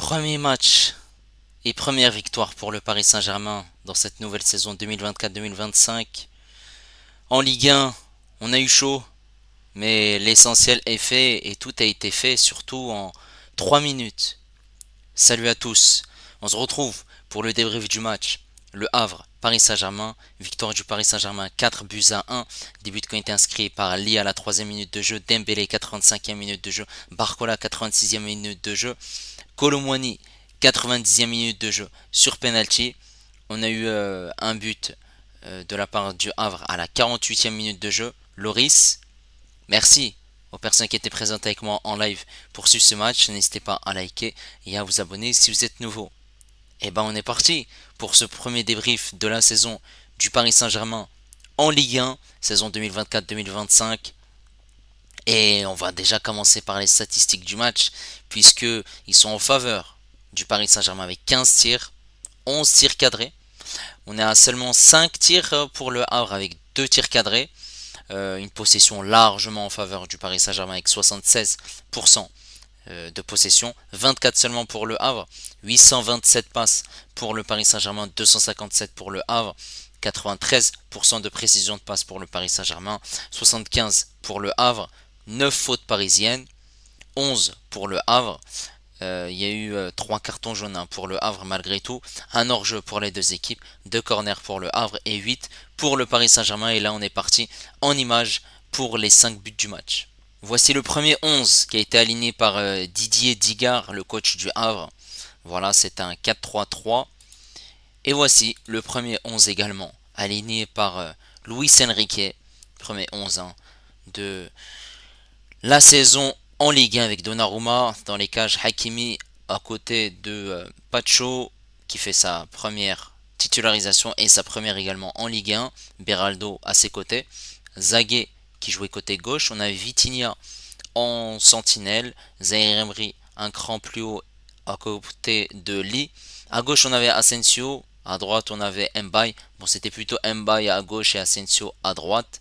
Premier match et première victoire pour le Paris Saint-Germain dans cette nouvelle saison 2024-2025. En Ligue 1, on a eu chaud, mais l'essentiel est fait et tout a été fait surtout en 3 minutes. Salut à tous, on se retrouve pour le débrief du match. Le Havre, Paris Saint-Germain, victoire du Paris Saint-Germain 4-1. Des buts qui ont été inscrits par Lee à la 3e minute de jeu, Dembélé 85e minute de jeu, Barcola 86e minute de jeu, Colomwani 90e minute de jeu sur penalty. On a eu un but de la part du Havre à la 48e minute de jeu. Loris, merci aux personnes qui étaient présentes avec moi en live pour suivre ce match. N'hésitez pas à liker et à vous abonner si vous êtes nouveau. Et ben on est parti pour ce premier débrief de la saison du Paris Saint-Germain en Ligue 1, saison 2024-2025. Et on va déjà commencer par les statistiques du match, puisque ils sont en faveur du Paris Saint-Germain avec 15 tirs, 11 tirs cadrés. On est à seulement 5 tirs pour le Havre avec 2 tirs cadrés. Une possession largement en faveur du Paris Saint-Germain avec 76% de possession, 24 seulement pour le Havre, 827 passes pour le Paris Saint-Germain, 257 pour le Havre, 93% de précision de passe pour le Paris Saint-Germain, 75 pour le Havre, 9 fautes parisiennes, 11 pour le Havre. Il y a eu 3 cartons jaunes pour le Havre malgré tout, un hors-jeu pour les deux équipes, 2 corners pour le Havre et 8 pour le Paris Saint-Germain. Et là on est parti en image pour les 5 buts du match. Voici le premier 11 qui a été aligné par Didier Digard, le coach du Havre. Voilà, c'est un 4-3-3. Et voici le premier 11 également, aligné par Luis Enrique, premier 11 de la saison en Ligue 1 avec Donnarumma dans les cages, Hakimi à côté de Pacho qui fait sa première titularisation et sa première également en Ligue 1, Beraldo à ses côtés, Zaguet qui jouait côté gauche, on avait Vitinha en sentinelle, Zaire Emery un cran plus haut à côté de Lee, à gauche on avait Asensio, à droite on avait Mbaye, bon c'était plutôt Mbaye à gauche et Asensio à droite,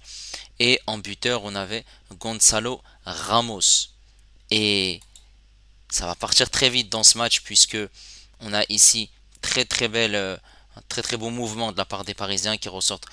et en buteur on avait Gonzalo Ramos. Et ça va partir très vite dans ce match puisque on a ici un très très beau mouvement de la part des Parisiens qui ressortent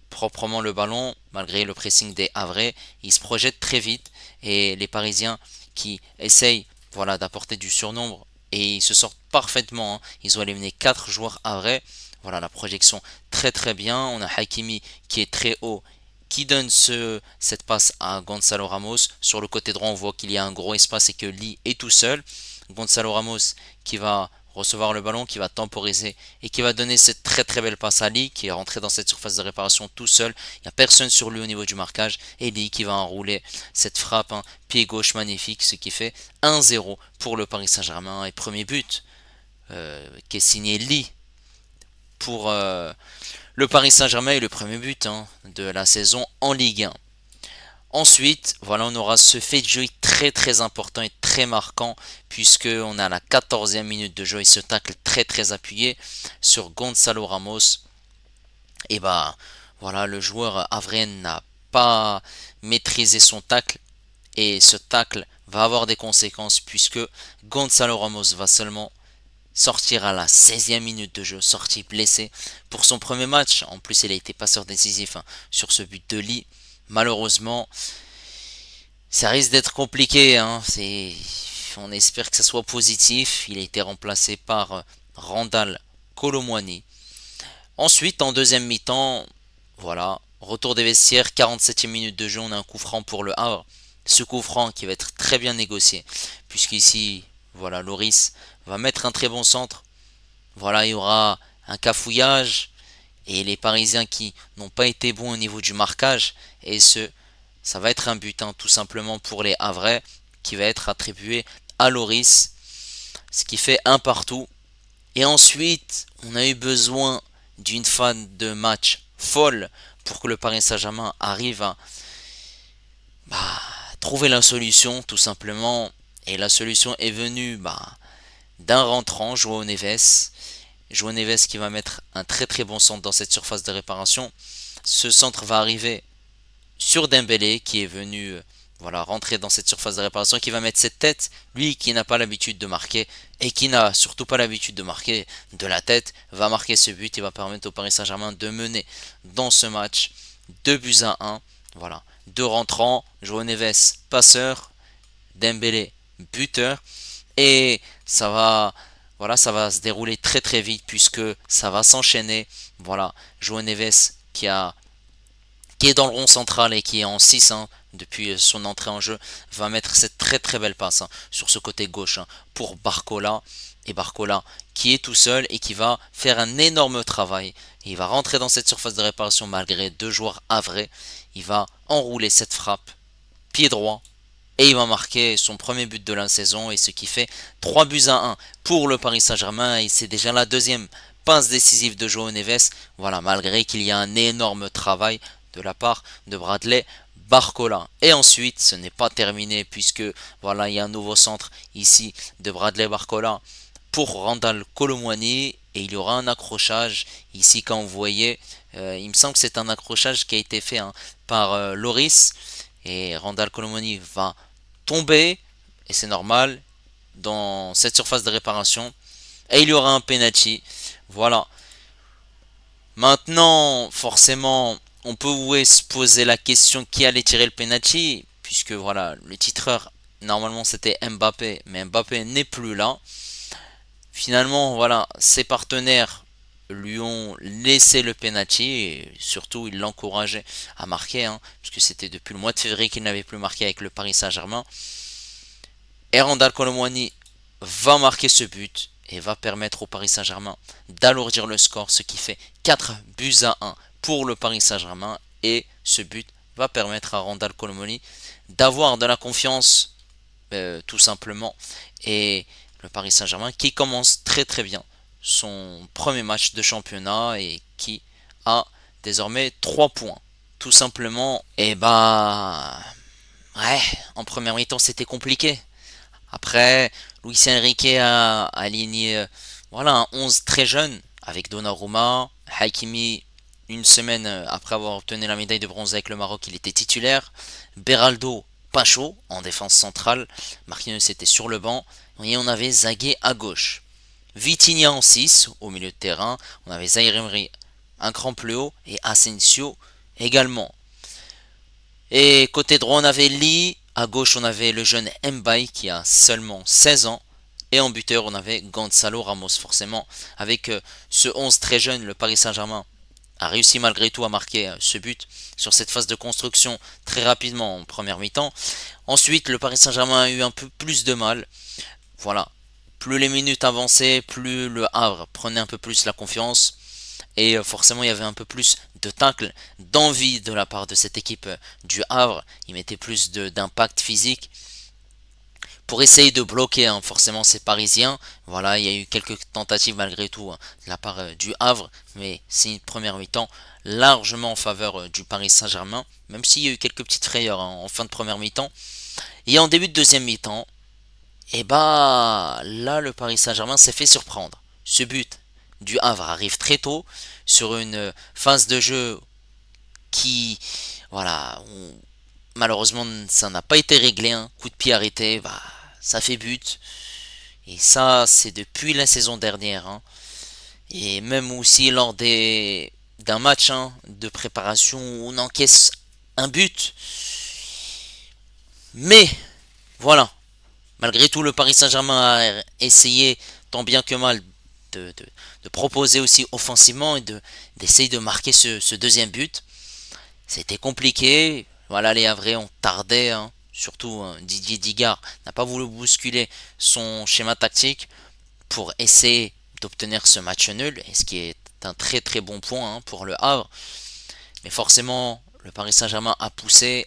proprement le ballon malgré le pressing des Havrais. Ils se projettent très vite et les Parisiens qui essayent voilà, d'apporter du surnombre et ils se sortent parfaitement. Ils ont éliminé 4 joueurs Havrais. Voilà la projection très très bien. On a Hakimi qui est très haut qui donne cette passe à Gonzalo Ramos. Sur le côté droit, on voit qu'il y a un gros espace et que Lee est tout seul. Gonzalo Ramos qui va recevoir le ballon, qui va temporiser et qui va donner cette très très belle passe à Lee qui est rentré dans cette surface de réparation tout seul. Il n'y a personne sur lui au niveau du marquage et Lee qui va enrouler cette frappe, pied gauche magnifique, ce qui fait 1-0 pour le Paris Saint-Germain et premier but qui est signé Lee pour le Paris Saint-Germain est le premier but de la saison en Ligue 1. Ensuite, voilà, on aura ce fait de jeu très très important et très marquant puisque on a la 14e minute de jeu et ce tacle très très appuyé sur Gonzalo Ramos. Et bah voilà, le joueur havrain n'a pas maîtrisé son tacle et ce tacle va avoir des conséquences puisque Gonzalo Ramos va seulement sortir à la 16e minute de jeu, sorti blessé pour son premier match. En plus, il a été passeur décisif sur ce but de Lee. Malheureusement, ça risque d'être compliqué. On espère que ça soit positif. Il a été remplacé par Randal Colomwani. Ensuite, en deuxième mi-temps, voilà, retour des vestiaires, 47e minute de jeu, on a un coup franc pour le Havre. Ce coup franc qui va être très bien négocié, puisqu'ici, voilà, Loris va mettre un très bon centre. Voilà, il y aura un cafouillage et les Parisiens qui n'ont pas été bons au niveau du marquage. Et ça va être un but, tout simplement pour les Havrais, qui va être attribué à Loris, ce qui fait un partout. Et ensuite, on a eu besoin d'une fin de match folle pour que le Paris Saint-Germain arrive à trouver la solution, tout simplement. Et la solution est venue d'un rentrant, João Neves. João Neves qui va mettre un très très bon centre dans cette surface de réparation. Ce centre va arriver sur Dembélé qui est venu voilà, rentrer dans cette surface de réparation, qui va mettre cette tête, lui qui n'a pas l'habitude de marquer et qui n'a surtout pas l'habitude de marquer de la tête, va marquer ce but et va permettre au Paris Saint-Germain de mener dans ce match 2 buts à 1. Voilà, deux rentrants, João Neves passeur, Dembélé buteur, et ça va se dérouler très très vite puisque ça va s'enchaîner. Voilà, João Neves qui est dans le rond central et qui est en 6 depuis son entrée en jeu, va mettre cette très très belle passe sur ce côté gauche pour Barcola. Et Barcola qui est tout seul et qui va faire un énorme travail. Il va rentrer dans cette surface de réparation malgré deux joueurs avrés. Il va enrouler cette frappe, pied droit, et il va marquer son premier but de la saison, et ce qui fait 3 buts à 1 pour le Paris Saint-Germain, et c'est déjà la deuxième passe décisive de João Neves. Voilà, malgré qu'il y a un énorme travail de la part de Bradley Barcola. Et ensuite, ce n'est pas terminé puisque voilà, il y a un nouveau centre ici de Bradley Barcola pour Randal Kolo Muani, et il y aura un accrochage ici quand vous voyez, il me semble que c'est un accrochage qui a été fait par Loris, et Randal Kolo Muani va tomber, et c'est normal, dans cette surface de réparation, et il y aura un penalty. Voilà. Maintenant, forcément, on peut se poser la question qui allait tirer le penalty, puisque voilà, le titreur, normalement c'était Mbappé, mais Mbappé n'est plus là. Finalement, voilà, ses partenaires lui ont laissé le penalty, et surtout ils l'encourageaient à marquer, puisque c'était depuis le mois de février qu'il n'avait plus marqué avec le Paris Saint-Germain. Et Randal Kolo Muani va marquer ce but et va permettre au Paris Saint-Germain d'alourdir le score, ce qui fait 4 buts à 1 pour le Paris Saint-Germain, et ce but va permettre à Randal Kolo Muani d'avoir de la confiance, tout simplement, et le Paris Saint-Germain qui commence très très bien son premier match de championnat et qui a désormais 3 points tout simplement. Et bah ouais, en première mi-temps c'était compliqué. Après, Luis Enrique a aligné voilà, un 11 très jeune avec Donnarumma, Hakimi. Une semaine après avoir obtenu la médaille de bronze avec le Maroc, il était titulaire. Beraldo, pas chaud en défense centrale. Marquinhos était sur le banc. Et on avait Zagué à gauche. Vitinha en 6 au milieu de terrain. On avait Zaïre Emery un cran plus haut et Asensio également. Et côté droit, on avait Lee. À gauche, on avait le jeune Mbaye qui a seulement 16 ans. Et en buteur, on avait Gonzalo Ramos. Forcément, avec ce 11 très jeune, le Paris Saint-Germain a réussi malgré tout à marquer ce but sur cette phase de construction très rapidement en première mi-temps. Ensuite, le Paris Saint-Germain a eu un peu plus de mal. Voilà. Plus les minutes avançaient, plus le Havre prenait un peu plus la confiance. Et forcément, il y avait un peu plus de tacle, d'envie de la part de cette équipe du Havre. Il mettait plus d'impact physique pour essayer de bloquer forcément ces Parisiens. Voilà, il y a eu quelques tentatives malgré tout de la part du Havre, mais c'est une première mi-temps largement en faveur du Paris Saint-Germain, même s'il y a eu quelques petites frayeurs en fin de première mi-temps. Et en début de deuxième mi-temps, et bah là le Paris Saint-Germain s'est fait surprendre. Ce but du Havre arrive très tôt sur une phase de jeu qui, voilà, malheureusement ça n'a pas été réglé. Coup de pied arrêté, bah ça fait but. Et ça c'est depuis la saison dernière. Et même aussi lors d'un match de préparation où on encaisse un but. Mais voilà, malgré tout, le Paris Saint-Germain a essayé tant bien que mal de proposer aussi offensivement et d'essayer de marquer ce deuxième but. C'était compliqué. Voilà, les Havrais ont tardé. Surtout Didier Digard n'a pas voulu bousculer son schéma tactique pour essayer d'obtenir ce match nul, et ce qui est un très très bon point pour le Havre. Mais forcément, le Paris Saint-Germain a poussé.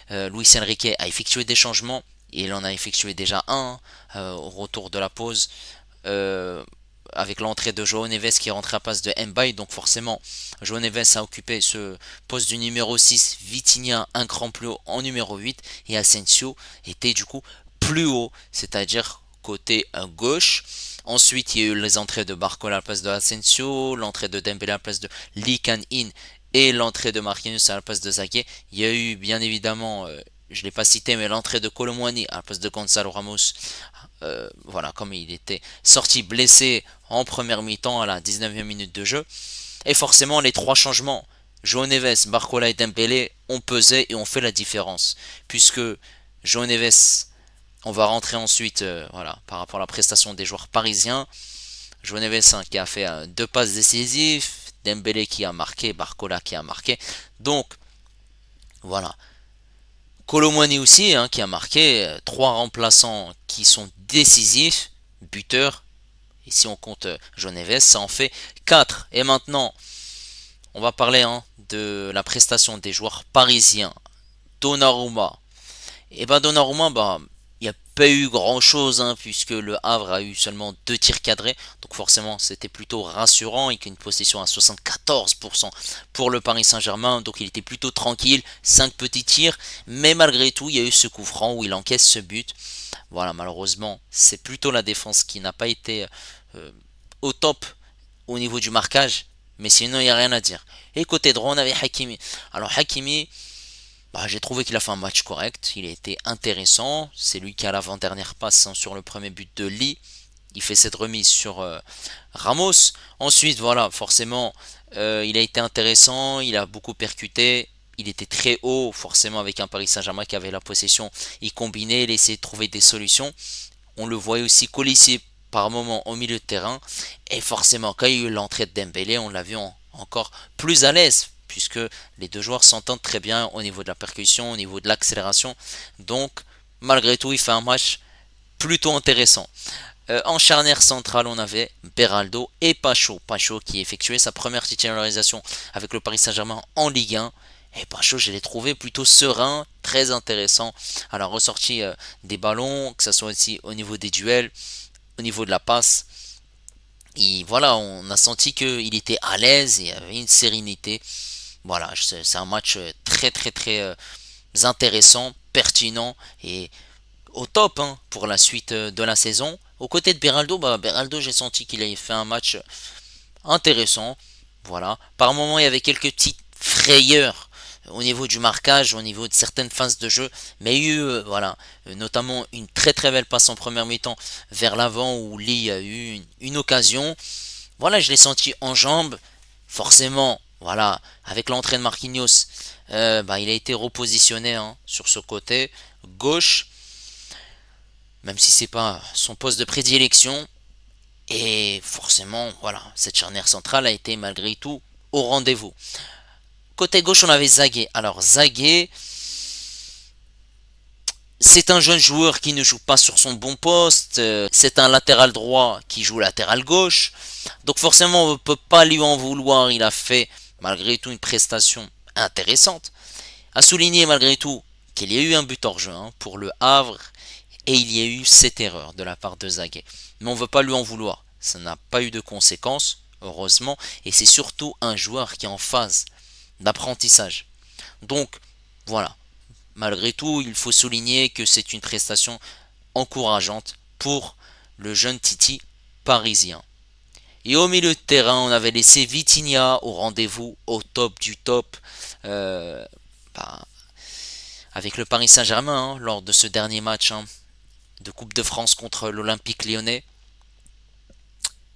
Luis Enrique a effectué des changements. Il en a effectué déjà un au retour de la pause, avec l'entrée de João Neves qui est rentré à place de Mbaye. Donc forcément, João Neves a occupé ce poste du numéro 6, Vitinha un cran plus haut en numéro 8, et Asensio était du coup plus haut, c'est-à-dire côté gauche. Ensuite, il y a eu les entrées de Barcola à la place de Asensio, l'entrée de Dembélé à la place de Lee Kan-in et l'entrée de Marquinhos à la place de Zagué. Il y a eu bien évidemment je l'ai pas cité, mais l'entrée de Kolo Muani à la place de Gonzalo Ramos, voilà, comme il était sorti blessé en première mi-temps à la 19e minute de jeu. Et forcément, les trois changements, João Neves, Barcola et Dembélé, ont pesé et ont fait la différence. Puisque João Neves, on va rentrer ensuite voilà, par rapport à la prestation des joueurs parisiens. João Neves qui a fait deux passes décisives, Dembélé qui a marqué, Barcola qui a marqué. Donc, voilà. Kolo Muani aussi qui a marqué, trois remplaçants qui sont décisifs, buteurs. Et si on compte João Neves, ça en fait 4. Et maintenant, on va parler de la prestation des joueurs parisiens. Donnarumma. Et bah Donnarumma, il n'y a pas eu grand chose puisque le Havre a eu seulement 2 tirs cadrés. Donc forcément c'était plutôt rassurant et qu'une possession à 74% pour le Paris Saint-Germain. Donc il était plutôt tranquille, 5 petits tirs. Mais malgré tout il y a eu ce coup franc où il encaisse ce but. Voilà, malheureusement c'est plutôt la défense qui n'a pas été au top au niveau du marquage. Mais sinon il n'y a rien à dire. Et côté droit on avait Hakimi. Alors Hakimi, j'ai trouvé qu'il a fait un match correct, il a été intéressant, c'est lui qui a l'avant-dernière passe sur le premier but de Lee, il fait cette remise sur Ramos, ensuite voilà, forcément il a été intéressant, il a beaucoup percuté, il était très haut, forcément avec un Paris Saint-Germain qui avait la possession, il combinait, il essayait de trouver des solutions, on le voyait aussi colisser par moments au milieu de terrain, et forcément quand il y a eu l'entrée de Dembélé, on l'a vu encore plus à l'aise, puisque les deux joueurs s'entendent très bien au niveau de la percussion, au niveau de l'accélération. Donc, malgré tout, il fait un match plutôt intéressant. En charnière centrale, on avait Beraldo et Pacho. Pacho qui effectuait sa première titularisation avec le Paris Saint-Germain en Ligue 1. Et Pacho, je l'ai trouvé plutôt serein, très intéressant à la ressortie des ballons, que ce soit aussi au niveau des duels, au niveau de la passe. Et voilà, on a senti qu'il était à l'aise et il y avait une sérénité. Voilà, c'est un match très très très intéressant, pertinent et au top pour la suite de la saison. Aux côtés de Beraldo, Beraldo j'ai senti qu'il avait fait un match intéressant. Voilà, par moments il y avait quelques petites frayeurs au niveau du marquage, au niveau de certaines phases de jeu, mais il y a eu voilà, notamment une très très belle passe en première mi-temps vers l'avant où Lee a eu une occasion. Voilà, je l'ai senti en jambes. Forcément, voilà, avec l'entrée de Marquinhos, il a été repositionné sur ce côté gauche, même si c'est pas son poste de prédilection. Et forcément, voilà, cette charnière centrale a été malgré tout au rendez-vous. Côté gauche, on avait Zagué. Alors Zagué, c'est un jeune joueur qui ne joue pas sur son bon poste. C'est un latéral droit qui joue latéral gauche. Donc forcément, on ne peut pas lui en vouloir. Il a fait malgré tout une prestation intéressante. À souligner malgré tout qu'il y a eu un but hors jeu pour le Havre. Et il y a eu cette erreur de la part de Zagué. Mais on ne veut pas lui en vouloir. Ça n'a pas eu de conséquences, heureusement. Et c'est surtout un joueur qui est en phase d'apprentissage. Donc, voilà. Malgré tout, il faut souligner que c'est une prestation encourageante pour le jeune Titi parisien. Et au milieu de terrain, on avait laissé Vitinha au rendez-vous, au top du top, bah, avec le Paris Saint-Germain lors de ce dernier match de Coupe de France contre l'Olympique Lyonnais.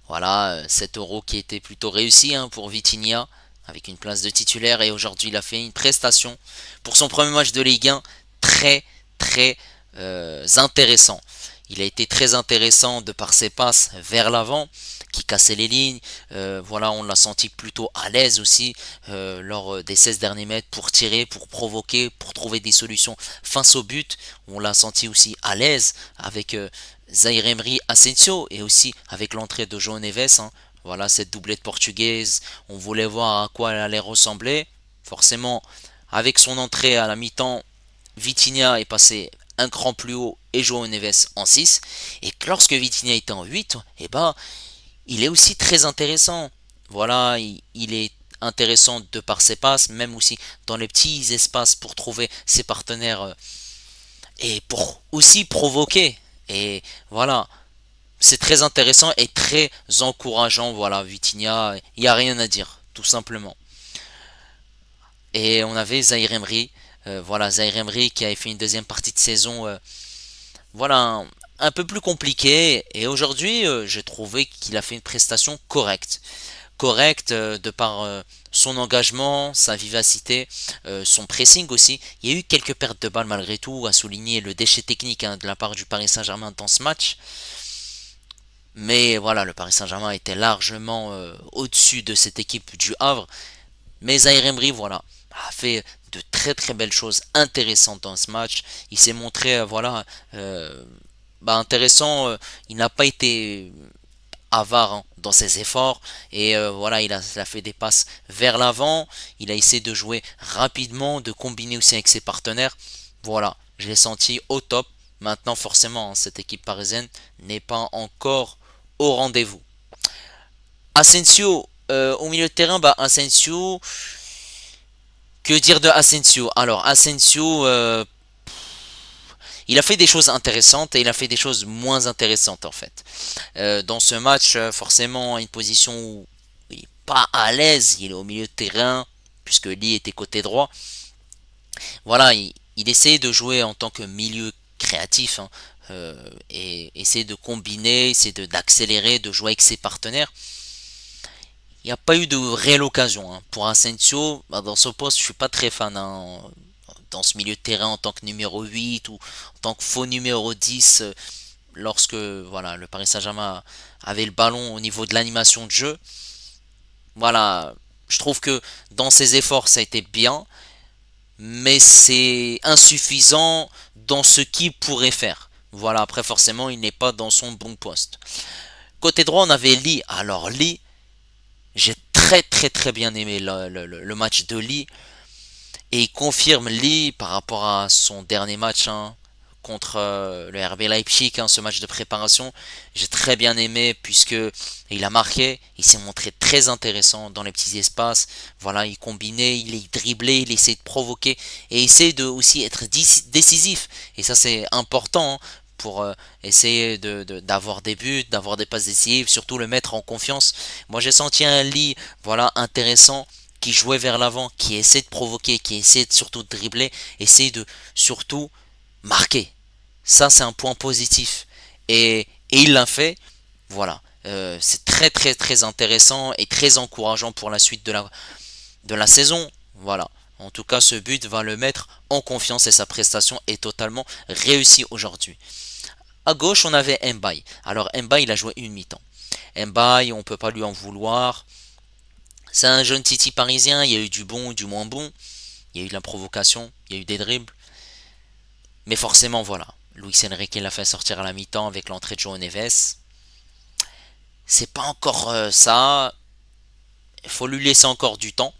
Voilà, 7 euros qui était plutôt réussi pour Vitinha, avec une place de titulaire, et aujourd'hui il a fait une prestation pour son premier match de Ligue 1 très très intéressant. Il a été très intéressant de par ses passes vers l'avant qui cassaient les lignes. Voilà, on l'a senti plutôt à l'aise aussi lors des 16 derniers mètres pour tirer, pour provoquer, pour trouver des solutions face au but. On l'a senti aussi à l'aise avec Zaïre Emery Asensio et aussi avec l'entrée de João Neves. Voilà, cette doublette portugaise, on voulait voir à quoi elle allait ressembler. Forcément, avec son entrée à la mi-temps, Vitinha est passé un cran plus haut et João Neves en 6. Et lorsque Vitinha était en 8, il est aussi très intéressant. Voilà, il est intéressant de par ses passes, même aussi dans les petits espaces pour trouver ses partenaires et pour aussi provoquer. Et voilà, c'est très intéressant et très encourageant. Voilà, Vitinha, il n'y a rien à dire, tout simplement. Et on avait Zaïre Emery Voilà, Zaïre Emery qui avait fait une deuxième partie de saison, voilà, un peu plus compliquée. Et aujourd'hui, j'ai trouvé qu'il a fait une prestation correcte. Correcte de par son engagement, sa vivacité, son pressing aussi. Il y a eu quelques pertes de balles malgré tout, à souligner le déchet technique hein, de la part du Paris Saint-Germain dans ce match. Mais voilà, le Paris Saint-Germain était largement au-dessus de cette équipe du Havre. Mais Zaïre Emery, voilà, a fait de très très belles choses intéressantes dans ce match. Il s'est montré, voilà, euh, intéressant. Il n'a pas été avare hein, dans ses efforts et voilà, il a fait des passes vers l'avant. Il a essayé de jouer rapidement, de combiner aussi avec ses partenaires. Voilà, je l'ai senti au top. Maintenant, forcément, hein, cette équipe parisienne n'est pas encore au rendez-vous. Asensio, au milieu de terrain, Asensio, que dire de Asensio? Alors, Asensio, il a fait des choses intéressantes et il a fait des choses moins intéressantes en fait. Dans ce match, forcément, une position où il n'est pas à l'aise, il est au milieu de terrain, puisque Lee était côté droit. Voilà, il essaie de jouer en tant que milieu créatif hein, et essayer de combiner, essayer d'accélérer, de jouer avec ses partenaires. Il n'y a pas eu de réelle occasion hein. Pour Asensio, dans ce poste, je suis pas très fan hein, dans ce milieu de terrain en tant que numéro 8 ou en tant que faux numéro 10 lorsque voilà, le Paris Saint-Germain avait le ballon au niveau de l'animation de jeu. Voilà, je trouve que dans ses efforts, ça a été bien, mais c'est insuffisant dans ce qu'il pourrait faire. Voilà, après forcément, il n'est pas dans son bon poste. Côté droit, on avait Lee. Alors Lee, j'ai très très très bien aimé le match de Lee. Et il confirme Lee par rapport à son dernier match hein, contre le RB Leipzig, hein, ce match de préparation. J'ai très bien aimé puisque il a marqué, il s'est montré très intéressant dans les petits espaces. Voilà, il combinait, il driblait, il essayait de provoquer et essayer de aussi être décisif. Et ça c'est important hein, pour essayer d'avoir des buts, d'avoir des passes décisives, surtout le mettre en confiance. Moi j'ai senti un Lee voilà intéressant qui jouait vers l'avant, qui essaie de provoquer, qui essaie surtout de dribbler, essaie de surtout marquer. Ça, c'est un point positif. Et il l'a fait. Voilà. C'est très très très intéressant et très encourageant pour la suite de la saison. Voilà. En tout cas, ce but va le mettre en confiance et sa prestation est totalement réussie aujourd'hui. À gauche, on avait Mbaye. Alors Mbaye, il a joué une mi-temps. Mbaye, on ne peut pas lui en vouloir. C'est un jeune Titi parisien, il y a eu du bon, du moins bon. Il y a eu de la provocation, il y a eu des dribbles. Mais forcément, voilà. Luis Enrique l'a fait sortir à la mi-temps avec l'entrée de João Neves. C'est pas encore ça. Il faut lui laisser encore du temps.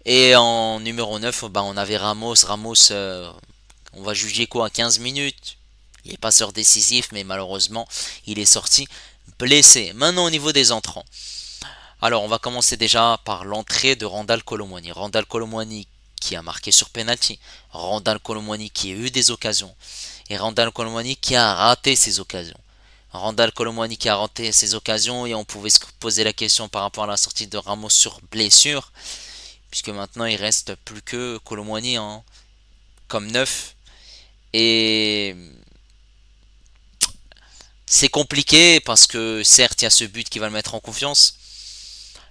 Et en numéro 9, on avait Ramos. Ramos, on va juger quoi, 15 minutes. Il est passeur décisif, mais malheureusement, il est sorti blessé. Maintenant, au niveau des entrants. Alors, on va commencer déjà par l'entrée de Randal Colomwani. Randal Colomwani qui a marqué sur penalty. Randal Colomwani qui a eu des occasions. Et Randal Colomwani qui a raté ses occasions. Randal Colomwani qui a raté ses occasions et on pouvait se poser la question par rapport à la sortie de Ramos sur blessure. Puisque maintenant il reste plus que Colomwani hein, comme neuf. Et c'est compliqué parce que certes il y a ce but qui va le mettre en confiance.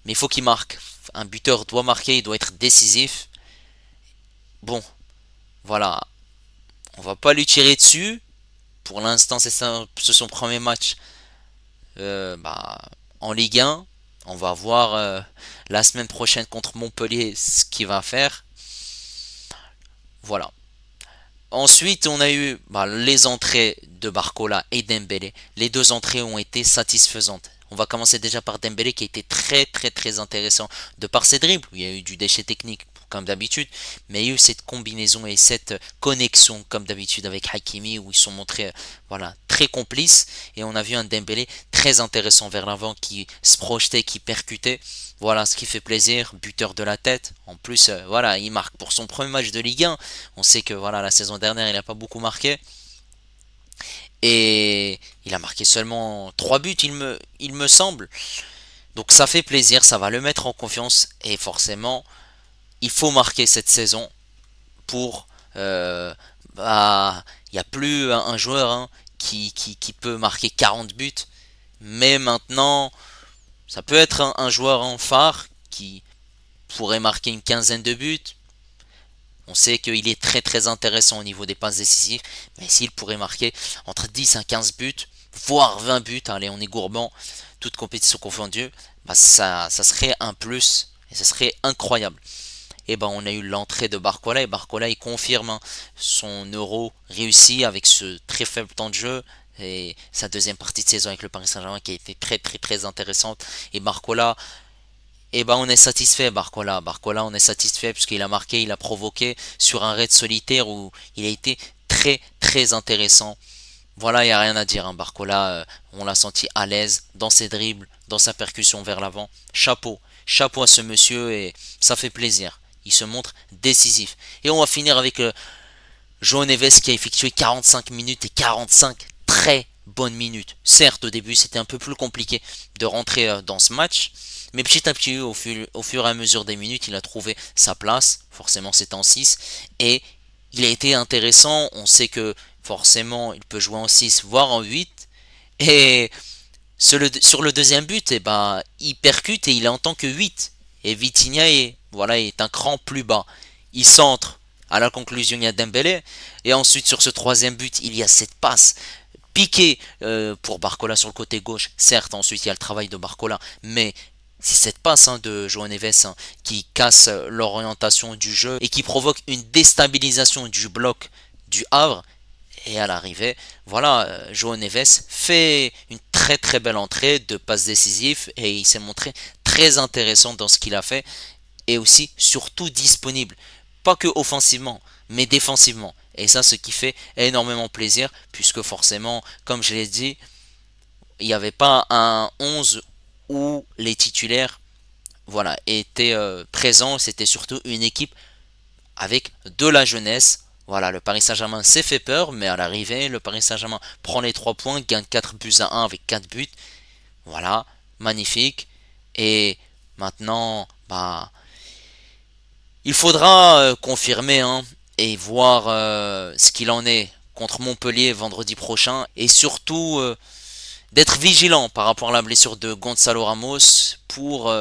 Mais il faut qu'il marque. Un buteur doit marquer, il doit être décisif. Bon, voilà. On va pas lui tirer dessus. Pour l'instant, c'est son premier match en Ligue 1. On va voir la semaine prochaine contre Montpellier ce qu'il va faire. Voilà. Ensuite, on a eu les entrées de Barcola et Dembélé. Les deux entrées ont été satisfaisantes. On va commencer déjà par Dembélé qui a été très très très intéressant de par ses dribbles. Il y a eu du déchet technique comme d'habitude, mais il y a eu cette combinaison et cette connexion comme d'habitude avec Hakimi où ils sont montrés voilà très complices et on a vu un Dembélé très intéressant vers l'avant qui se projetait, qui percutait. Voilà ce qui fait plaisir, buteur de la tête. En plus, voilà, il marque pour son premier match de Ligue 1. On sait que voilà la saison dernière il n'a pas beaucoup marqué. Et il a marqué seulement 3 buts, il me semble. Donc ça fait plaisir, ça va le mettre en confiance. Et forcément, il faut marquer cette saison pour il n'y a plus un joueur qui peut marquer 40 buts, mais maintenant ça peut être un joueur en phare qui pourrait marquer une quinzaine de buts. On sait qu'il est très très intéressant au niveau des passes décisives, mais s'il pourrait marquer entre 10 à 15 buts, voire 20 buts, allez on est gourmand, toute compétition confondue, bah ça serait un plus et ça serait incroyable. Et ben on a eu l'entrée de Barcola et Barcola il confirme son euro réussi avec ce très faible temps de jeu et sa deuxième partie de saison avec le Paris Saint-Germain qui a été très très très intéressante. Et Barcola, et ben on est satisfait. Barcola on est satisfait puisqu'il a marqué, il a provoqué sur un raid solitaire où il a été très très intéressant. Voilà, il n'y a rien à dire, hein. Barcola, on l'a senti à l'aise dans ses dribbles, dans sa percussion vers l'avant. Chapeau, chapeau à ce monsieur et ça fait plaisir. Il se montre décisif. Et on va finir avec João Neves qui a effectué 45 minutes et 45 très bonnes minutes. Certes, au début, c'était un peu plus compliqué de rentrer dans ce match, mais petit à petit, au fur et à mesure des minutes, il a trouvé sa place. Forcément, c'est en 6 et il a été intéressant. On sait que forcément, il peut jouer en 6 voire en 8 et sur le deuxième but, il percute et il est en tant que 8. Et Vitinha est un cran plus bas. Il centre. À la conclusion, il y a Dembélé. Et ensuite, sur ce troisième but, il y a cette passe piquée pour Barcola sur le côté gauche. Certes, ensuite, il y a le travail de Barcola. Mais c'est cette passe de João Neves qui casse l'orientation du jeu et qui provoque une déstabilisation du bloc du Havre. Et à l'arrivée, voilà, João Neves fait une très très belle entrée de passe décisive et il s'est montré très intéressant dans ce qu'il a fait et aussi surtout disponible, pas que offensivement, mais défensivement. Et ça, ce qui fait énormément plaisir puisque forcément, comme je l'ai dit, il n'y avait pas un 11 où les titulaires voilà, étaient présents, c'était surtout une équipe avec de la jeunesse. Voilà, le Paris Saint-Germain s'est fait peur, mais à l'arrivée, le Paris Saint-Germain prend les 3 points, gagne 4 buts à 1 avec 4 buts. Voilà, magnifique. Et maintenant, il faudra confirmer et voir ce qu'il en est contre Montpellier vendredi prochain. Et surtout, d'être vigilant par rapport à la blessure de Gonzalo Ramos pour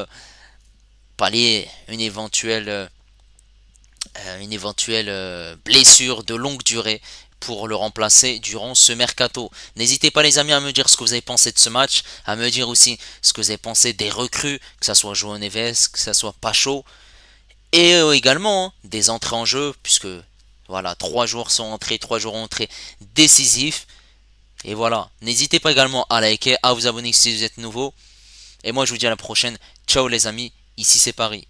pallier une éventuelle blessure de longue durée pour le remplacer durant ce mercato. N'hésitez pas les amis à me dire ce que vous avez pensé de ce match, à me dire aussi ce que vous avez pensé des recrues, que ce soit João Neves, que ce soit Pacho, et également des entrées en jeu, puisque voilà, 3 joueurs sont entrés, 3 joueurs ont entré décisifs. Et voilà, n'hésitez pas également à liker, à vous abonner si vous êtes nouveau. Et moi je vous dis à la prochaine. Ciao les amis, ici c'est Paris.